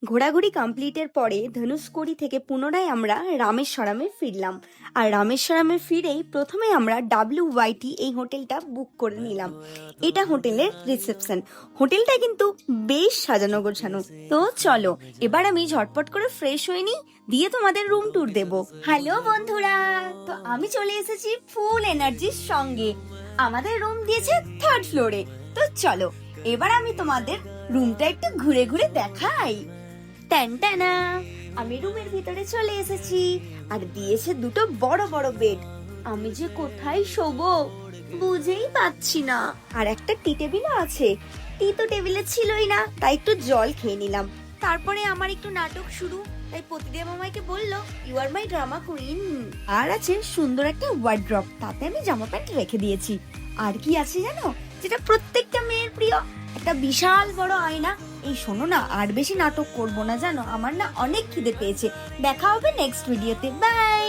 ঘোরাঘুরি কমপ্লিটের পরে ধনুষকোটি থেকে পুনরায় আমরা রামেশ্বরমে ফিরলাম। আর রামেশ্বরমে ফিরেই প্রথমে আমরা WYT এই হোটেলটা বুক করে নিলাম। এটা হোটেলের রিসেপশন। হোটেলটা কিন্তু বেশ সাজানো গোছানো। তো চলো এবার আমি ঝটপট করে ফ্রেশ হয়ে নিই, দিয়ে তোমাদের রুম ট্যুর দেব। হ্যালো বন্ধুরা, তো আমি চলে এসেছি ফুল এনার্জির সঙ্গে। আমাদের রুম দিয়েছে 3rd ফ্লোরে। তো চলো এবার আমি তোমাদের রুমটা একটু ঘুরে ঘুরে দেখাই। টানটানা, আমি রুমের ভিতরে চলে এসেছি আর দিয়েছে দুটো বড় বড় বেড। আমি যে কোথায় শোবো বুঝেই পাচ্ছি না। আর একটা টি টেবিলও আছে। টি তো টেবিলে ছিলই না, তাই একটু জল খেয়ে নিলাম। তারপরে আমার একটু নাটক শুরু, তাই প্রতিদেব আমাকে বলল you are my drama queen. আর আছে সুন্দর একটা ওয়ার্ড্রপ, তাতে আমি জামা প্যান্ট রেখে দিয়েছি। আর কি আছে জানো, যেটা প্রত্যেকটা মেয়ের প্রিয়, একটা বিশাল বড় আয়না। এই শোনো না, আর বেশি নাটক করবো না জানো, আমার না অনেক খিদে পেয়েছে। দেখা হবে নেক্সট ভিডিওতে, বাই।